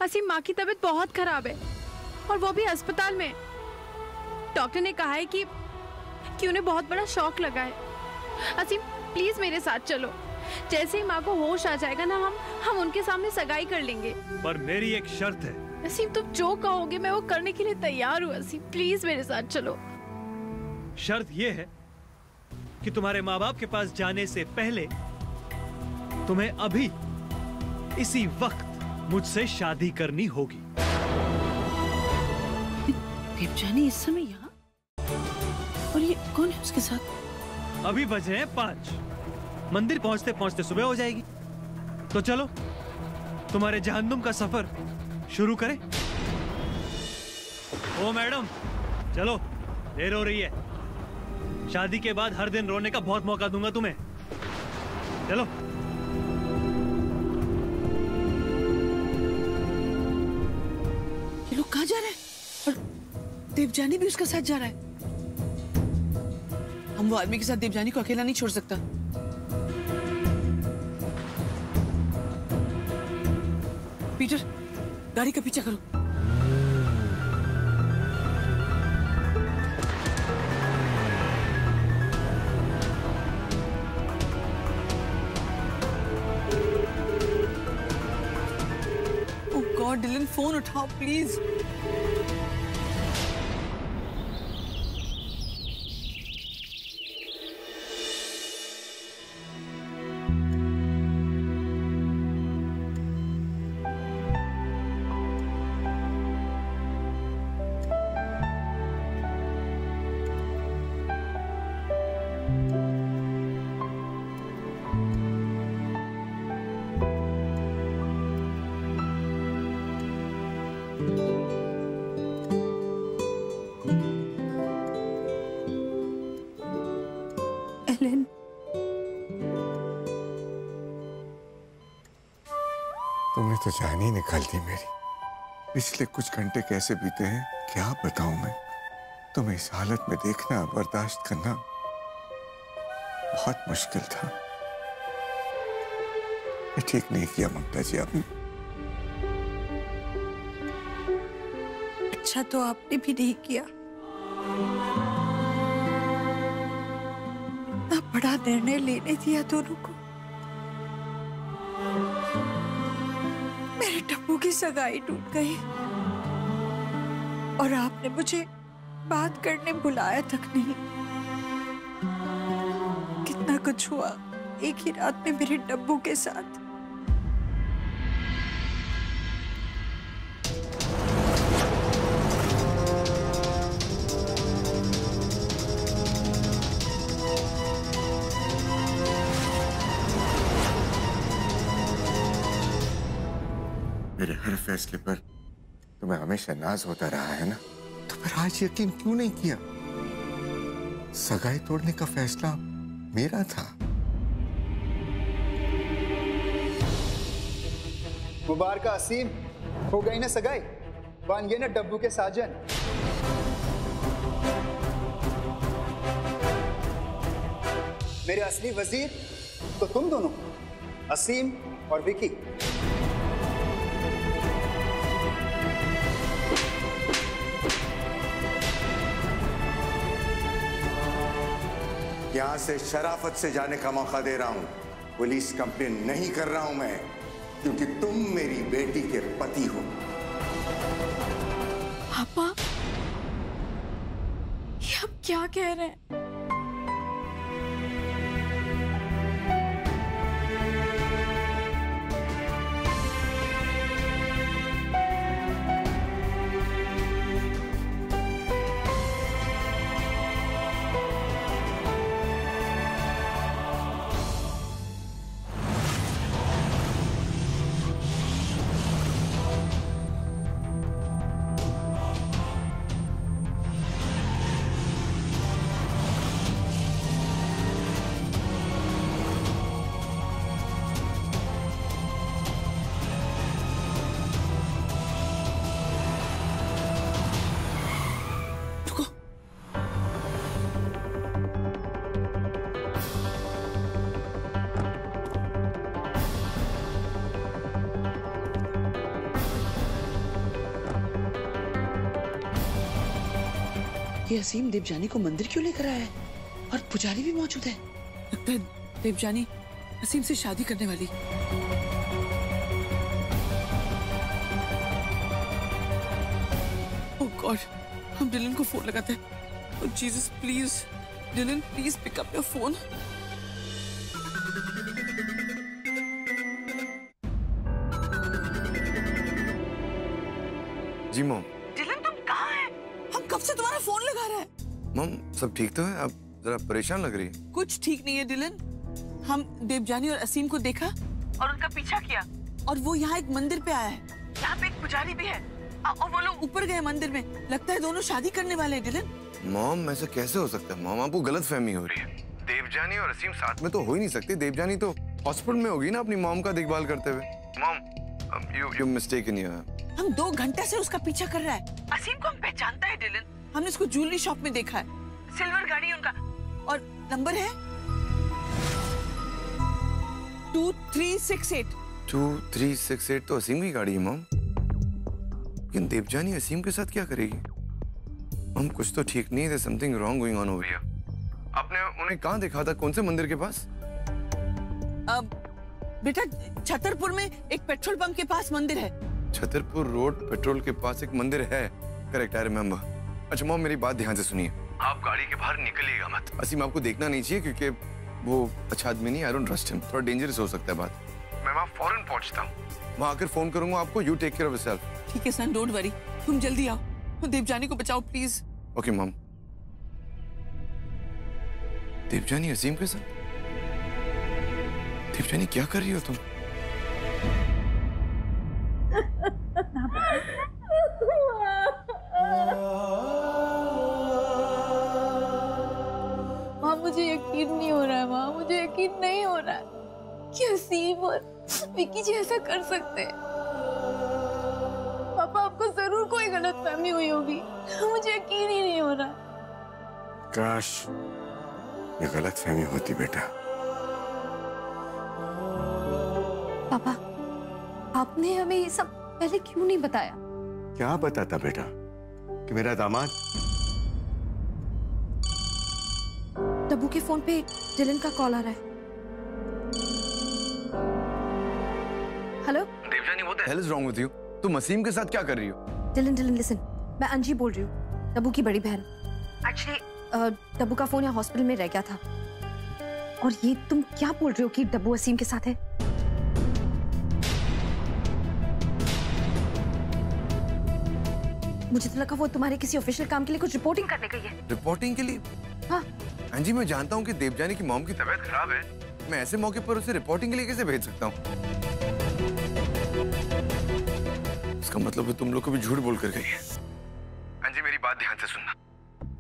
असीम, माँ की तबीयत बहुत खराब है और वो भी अस्पताल में। डॉक्टर ने कहा है कि उन्हें बहुत बड़ा शॉक लगा है। असीम, प्लीज मेरे साथ चलो। जैसे ही माँ को होश आ जाएगा ना, हम उनके सामने सगाई कर लेंगे। पर मेरी एक शर्त है। असीम, तुम जो कहोगे मैं वो करने के लिए तैयार हूँ। असीम, प्लीज मेरे साथ चलो। शर्त ये है कि तुम्हारे माँ बाप के पास जाने से पहले तुम्हें अभी इसी वक्त मुझसे शादी करनी होगी। देवजानी इस समय यहाँ? और ये कौन है उसके साथ? अभी बजे हैं 5। मंदिर पहुंचते पहुंचते सुबह हो जाएगी। तो चलो तुम्हारे जहन्नुम का सफर शुरू करें। ओ मैडम, चलो, देर हो रही है। शादी के बाद हर दिन रोने का बहुत मौका दूंगा तुम्हें। चलो। ये लोग कहाँ जा रहे हैं? और देवजानी भी उसका साथ जा रहा है। हम वो आदमी के साथ देवजानी को अकेला नहीं छोड़ सकता। पीटर, गाड़ी का पीछा करो। ओह गॉड, डिलन, फोन उठाओ प्लीज। एलन, तुमने तो जान ही निकाल दी मेरी। पिछले कुछ घंटे कैसे बीते हैं क्या बताऊं मैं। तुम्हें इस हालत में देखना, बर्दाश्त करना बहुत मुश्किल था। ये ठीक नहीं किया ममता जी आपने। अच्छा तो आपने भी नहीं किया। इतना बड़ा निर्णय लेने दिया दोनों को। मेरे टप्पू की सगाई टूट गई और आपने मुझे बात करने बुलाया तक नहीं। कितना कुछ हुआ एक ही रात में मेरे डब्बू के साथ। मेरे हर फैसले पर तुम्हें हमेशा नाज होता रहा है ना, तो फिर आज यकीन क्यों नहीं किया? सगाई तोड़ने का फैसला मेरा था। मुबारक असीम, हो गई ना सगाई, बन गए ना डब्बू के साजन। मेरे असली वजीर तो तुम दोनों, असीम और विकी। यहां से शराफत से जाने का मौका दे रहा हूं। पुलिस कंप्लेन नहीं कर रहा हूं मैं, क्योंकि तुम मेरी बेटी के पति हो। पापा, ये आप क्या कह रहे हैं? ये असीम देवजानी को मंदिर क्यों लेकर आया है? और पुजारी भी मौजूद है। लगता है देवजानी असीम से शादी करने वाली। ओह गॉड, हम डिलन को फोन लगाते हैं। Oh Jesus please, Dylan please pick up your phone. जी मॉम। डिलन तुम कहाँ हैं? हम कब से तुम्हारा फोन लगा रहे हैं। मॉम सब ठीक तो है? आप जरा परेशान लग रही है। कुछ ठीक नहीं है डिलन। हम देवजानी और असीम को देखा और उनका पीछा किया और वो यहाँ एक मंदिर पे आया है। यहाँ पे एक पुजारी भी है और वो लोग ऊपर गए मंदिर में। लगता है दोनों शादी करने वाले हैं डिलन। मॉम ऐसा कैसे हो सकता है? मॉम आपको गलतफहमी हो रही है। देवजानी और असीम साथ में तो हो ही नहीं सकते। देवजानी तो हॉस्पिटल में होगी ना अपनी मॉम का देखभाल करते हुए। Mom you mistaken here. हम 2 घंटे से उसका पीछा कर रहा है। असीम को हम पहचानता है डिलन। हमने उसको ज्वेलरी शॉप में देखा है। सिल्वर गाड़ी उनका और नंबर है 2368। 2368 तो असीम की गाड़ी है मॉम। लेकिन देवजानी असीम के साथ क्या करेगी? मॉम कुछ तो ठीक नहीं है। Something wrong going on over here. आपने उन्हें कहाँ देखा था? कौन से मंदिर के पास? बेटा छतरपुर में एक पेट्रोल पंप के पास मंदिर है। छतरपुर रोड पेट्रोल के पास एक मंदिर है। Correct, I remember. अच्छा मॉम मेरी बात ध्यान से सुनिए। आप गाड़ी के बाहर निकलिएगा मत। असीम आपको देखना नहीं चाहिए क्योंकि वो अच्छा आदमी नहीं। I don't trust him. थोड़ा डेंजरस हो सकता है बात। मैं वहाँ फौरन पहुँचता हूँ। वहाँ आकर फोन करूंगा आपको। You take care of yourself. ठीक है सन, डोंट वरी। तुम जल्दी आओ। देवजानी को बचाओ please. Okay mom. Devjani Asim के साथ? देवजानी क्या कर रही हो तुम? माँ मुझे यकीन नहीं हो रहा है। माँ मुझे यकीन नहीं हो रहा है कि असीम और विकी जी ऐसा कर सकते हैं। पापा आपको जरूर कोई गलतफहमी हुई होगी। मुझे यकीन ही नहीं हो रहा। काश ये गलतफहमी होती बेटा। पापा आपने हमें ये सब पहले क्यों नहीं बताया? क्या बताता बेटा कि मेरा दामाद? तब्बू के फोन पे डिलन का कॉल आ रहा है। Hello Devjani what the hell is wrong with you? तुम असीम के साथ क्या कर रही हो? डिलन लिसन, मैं अंजी बोल रही हूँ, तब्बू की बड़ी बहन। एक्चुअली तब्बू का फोन यहाँ हॉस्पिटल में रह गया था। और ये तुम क्या बोल रहे हो कि तब्बू असीम के साथ है? मुझे तो लगा वो तुम्हारे किसी ऑफिशियल काम के लिए कुछ रिपोर्टिंग करने गई है। रिपोर्टिंग के लिए? हाँ जी मैं जानता हूँ कि देवजानी की मॉम की तबीयत खराब है। मैं ऐसे मौके पर उसे रिपोर्टिंग के लिए कैसे भेज सकता हूँ? इसका मतलब है तुम लोग को भी झूठ बोल कर गई है। जी मेरी बात ध्यान से सुनना।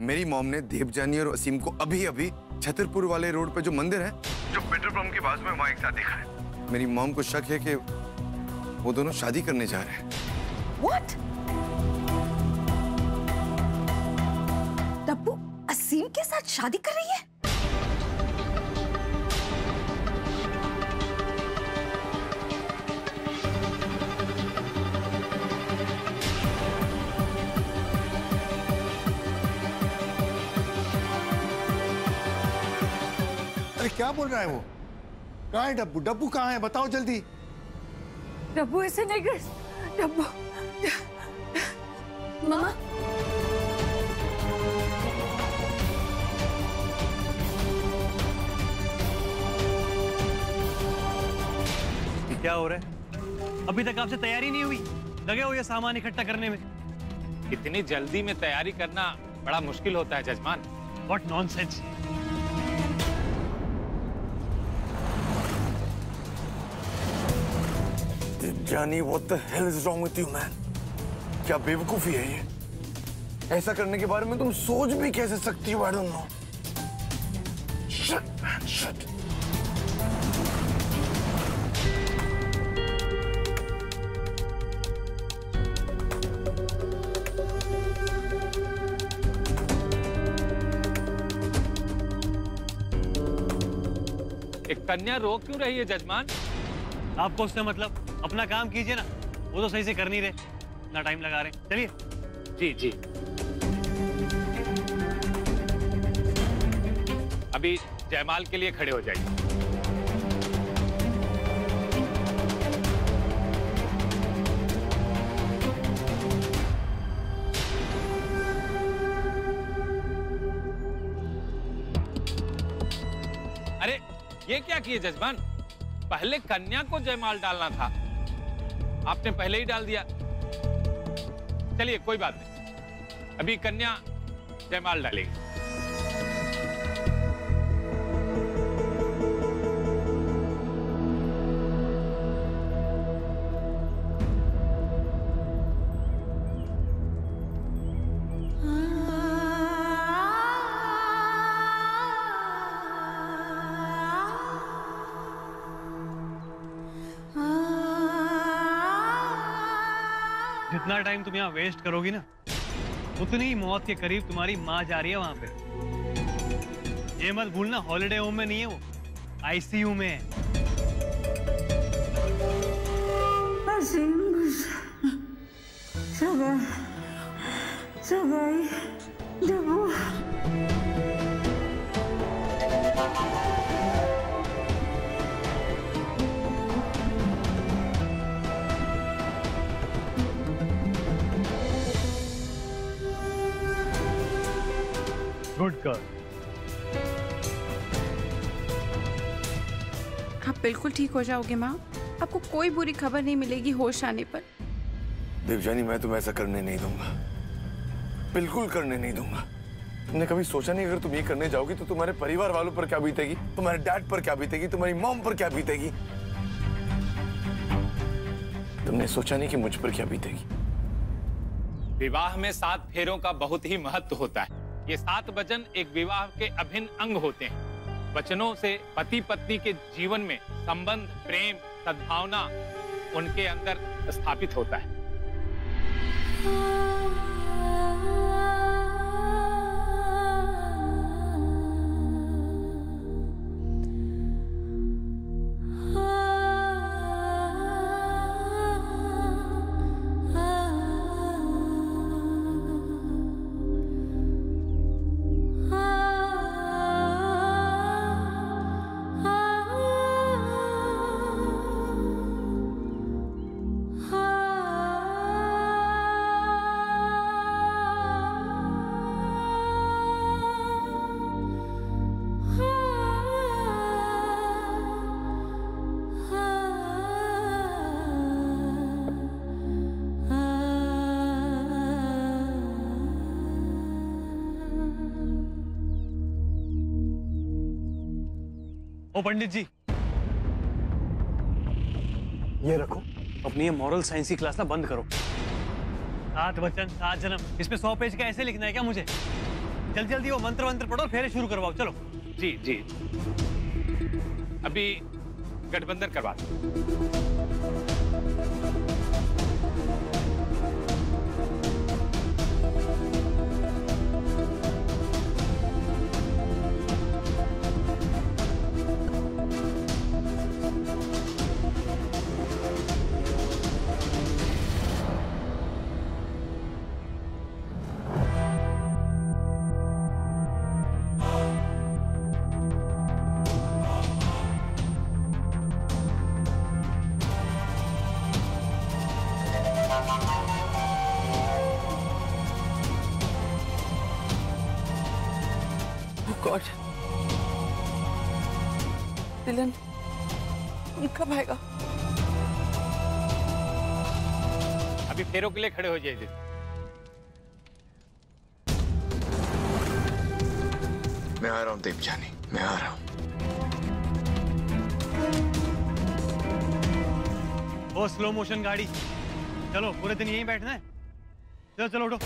मेरी मॉम ने देवजानी और असीम को अभी अभी छतरपुर वाले रोड पे जो मंदिर है, जो पेट्रोल पंप के पास में, वहाँ एक साथ देखा है। मेरी मॉम को शक है कि वो दोनों शादी करने जा रहे हैं। What? तब्बू असीम के साथ शादी कर रही है? अरे क्या बोल रहा है वो? कहाँ है डब्बू? डब्बू कहाँ है? बताओ जल्दी। डब्बू ऐसे नहीं कर। डब्बू मामा क्या हो रहा है? अभी तक आपसे तैयारी नहीं हुई? लगे हो ये सामान इकट्ठा करने में? इतनी जल्दी में तैयारी करना बड़ा मुश्किल होता है जजमान। What nonsense! जानी what the hell is wrong with you man? क्या बेवकूफी है ये? ऐसा करने के बारे में तुम सोच भी कैसे सकती हो? I don't know. Shut man, shut. एक कन्या रो क्यों रही है जजमान? आपको उससे मतलब? अपना काम कीजिए ना। वो तो सही से कर नहीं रहे, ना टाइम लगा रहे। चलिए। जी जी। अभी जयमाल के लिए खड़े हो जाइए। अरे ये क्या किए जजमान? पहले कन्या को जयमाल डालना था, आपने पहले ही डाल दिया। चलिए कोई बात नहीं, अभी कन्या जयमाल डालेगी। जितना टाइम तुम यहाँ वेस्ट करोगी ना, उतनी ही मौत के करीब तुम्हारी माँ जा रही है वहां पे। ये मत भूलना, हॉलिडे होम में नहीं है वो, आईसीयू में है। Good girl. आप बिल्कुल ठीक हो जाओगे माँ, आपको कोई बुरी खबर नहीं मिलेगी होश आने पर। देवजानी, मैं तुम्हें ऐसा करने नहीं दूंगा, बिल्कुल करने नहीं दूंगा। तुमने कभी सोचा नहीं अगर तुम ये करने जाओगी तो तुम्हारे परिवार वालों पर क्या बीतेगी, तुम्हारे डैड पर क्या बीतेगी, तुम्हारी मॉम पर क्या बीतेगी? तुमने सोचा नहीं कि मुझ पर क्या बीतेगी? विवाह में 7 फेरों का बहुत ही महत्व होता है। ये 7 वचन एक विवाह के अभिन्न अंग होते हैं। वचनों से पति पत्नी के जीवन में संबंध, प्रेम, सद्भावना उनके अंदर स्थापित होता है। ओ पंडित जी, ये रखो, अपनी ये मॉरल साइंस की क्लास ना बंद करो। 7 वचन 7 जन्म, इसमें 100 पेज का ऐसे लिखना है क्या मुझे? जल्दी जल्दी वो मंत्र वंत्र पढ़ो, फेरे शुरू करवाओ, चलो। जी जी, अभी गठबंधन करवा दो। गॉड, डिलन कब आएगा? अभी फेरों के लिए खड़े हो जाइए। मैं आ रहा हूँ देवजानी, मैं आ रहा हूँ। वो स्लो मोशन गाड़ी, चलो पूरे दिन यहीं बैठना है। चलो चलो उठो।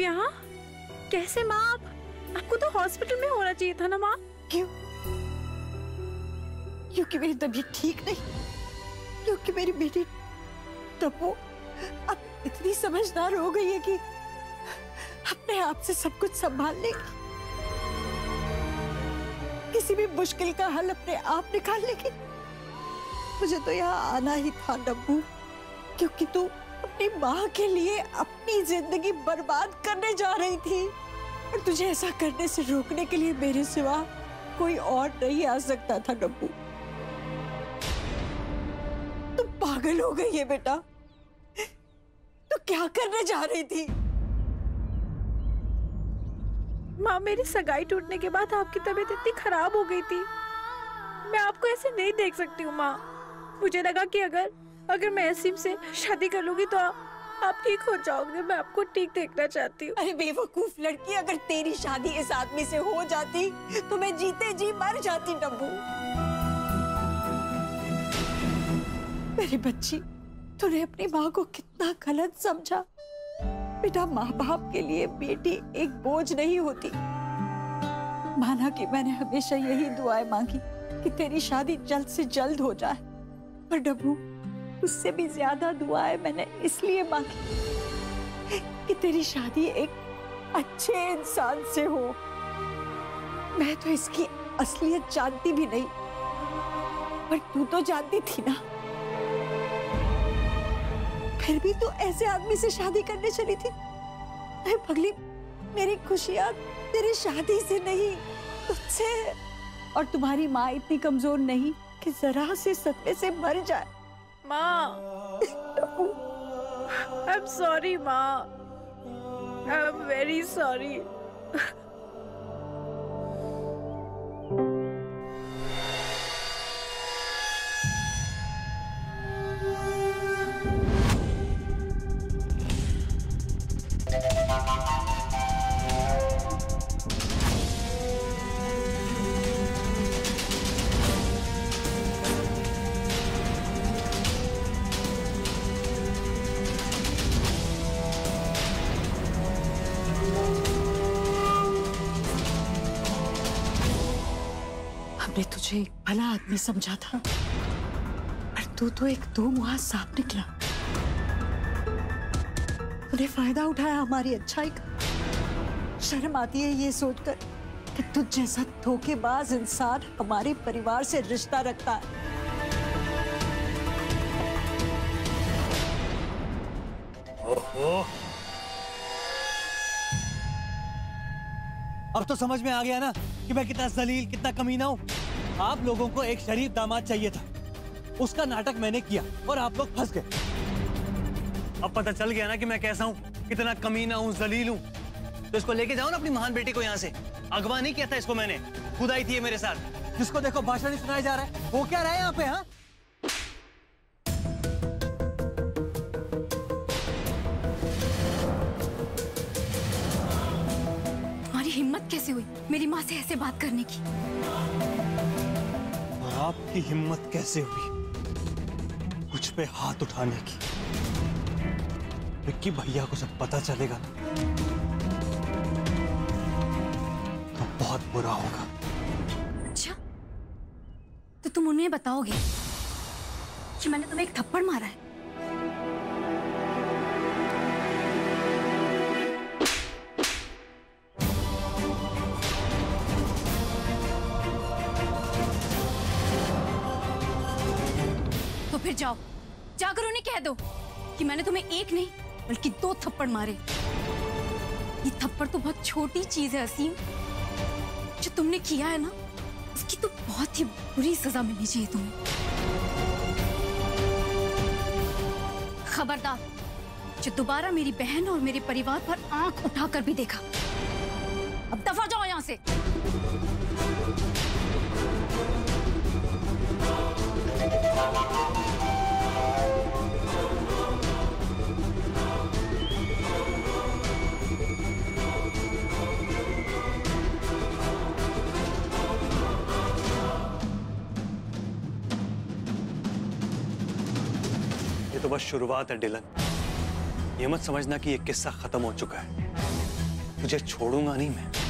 यहाँ कैसे माँ? आपको तो हॉस्पिटल में होना चाहिए था ना माँ। क्यों? क्योंकि मेरी तबीयत ठीक नहीं, क्योंकि मेरी बेटी तब्बू अब इतनी समझदार हो गई है कि अपने आप से सब कुछ संभाल लेगी, किसी भी मुश्किल का हल अपने आप निकाल लेगी। मुझे तो यहाँ आना ही था डब्बू, क्योंकि तू अपनी माँ के लिए अपनी जिंदगी बर्बाद करने जा रही थी और तुझे ऐसा करने से रोकने के लिए मेरे सिवा कोई और नहीं आ सकता था डब्बू। तू पागल हो गई है बेटा, तू क्या करने जा रही थी? माँ, मेरी सगाई टूटने के बाद आपकी तबीयत इतनी खराब हो गई थी, मैं आपको ऐसे नहीं देख सकती हूँ माँ। मुझे लगा कि अगर मैं असीम से शादी कर लूंगी तो आप ठीक हो जाओगे। मैं आपको ठीक देखना चाहती हूँ। अरे बेवकूफ लड़की, अगर तेरी शादी इस आदमी से हो जाती तो मैं जीते जी मर जाती डब्बू। मेरी बच्ची, तूने अपनी माँ को कितना गलत समझा। बेटा, माँ बाप के लिए बेटी एक बोझ नहीं होती। माना कि मैंने हमेशा यही दुआएं मांगी कि तेरी शादी जल्द से जल्द हो जाए, पर डब्बू उससे भी ज्यादा दुआएं मैंने इसलिए मांगी कि तेरी शादी एक अच्छे इंसान से हो। मैं तो इसकी असलियत जानती भी नहीं, पर तू तो जानती थी ना। फिर भी तू ऐसे आदमी से शादी करने चली थी। अरे पगली, मेरी खुशियां तेरी शादी से नहीं, तुझसे। और तुम्हारी माँ इतनी कमजोर नहीं कि जरा से सदमे से मर जाए। माँ, I'm sorry माँ, I'm very sorry। हमने तुझे एक भला आदमी समझा था, पर तू तो एक दो मुहा सांप निकला। तूने फायदा उठाया हमारी अच्छाई का। शर्म आती है ये सोचकर कि तुझ जैसा धोखेबाज इंसान हमारे परिवार से रिश्ता रखता है। ओहो, अब तो समझ में आ गया ना कि मैं कितना जलील, कितना कमीना हूँ। आप लोगों को एक शरीफ दामाद चाहिए था, उसका नाटक मैंने किया और आप लोग फंस गए। अब पता चल गया ना कि मैं कैसा हूँ, कितना कमीना हूँ, जलील हूँ। तो इसको लेके जाओ ना अपनी महान बेटी को यहाँ से। अगवा नहीं किया था इसको मैंने, खुद आई थी मेरे साथ। जिसको देखो भाषण ही सुनाया जा रहा है, वो क्या रहा है यहाँ पे? हाँ, हिम्मत कैसे हुई मेरी माँ से ऐसे बात करने की? और आपकी हिम्मत कैसे हुई मुझ पे हाथ उठाने की? विक्की भैया को जब पता चलेगा तो बहुत बुरा होगा। अच्छा, तो तुम उन्हें बताओगे कि मैंने तुम्हें एक थप्पड़ मारा है? तो फिर जाओ, जाकर उन्हें कह दो कि मैंने तुम्हें एक नहीं बल्कि 2 थप्पड़ मारे। ये थप्पड़ तो बहुत छोटी चीज है असीम, जो तुमने किया है ना, उसकी तो बहुत ही बुरी सजा मिलनी चाहिए तुम्हें। खबरदार, जो दोबारा मेरी बहन और मेरे परिवार पर आंख उठाकर भी देखा, अब दफा जाओ यहां से। ये तो बस शुरुआत है डिलन। ये मत समझना कि ये किस्सा खत्म हो चुका है। तुझे छोड़ूंगा नहीं मैं।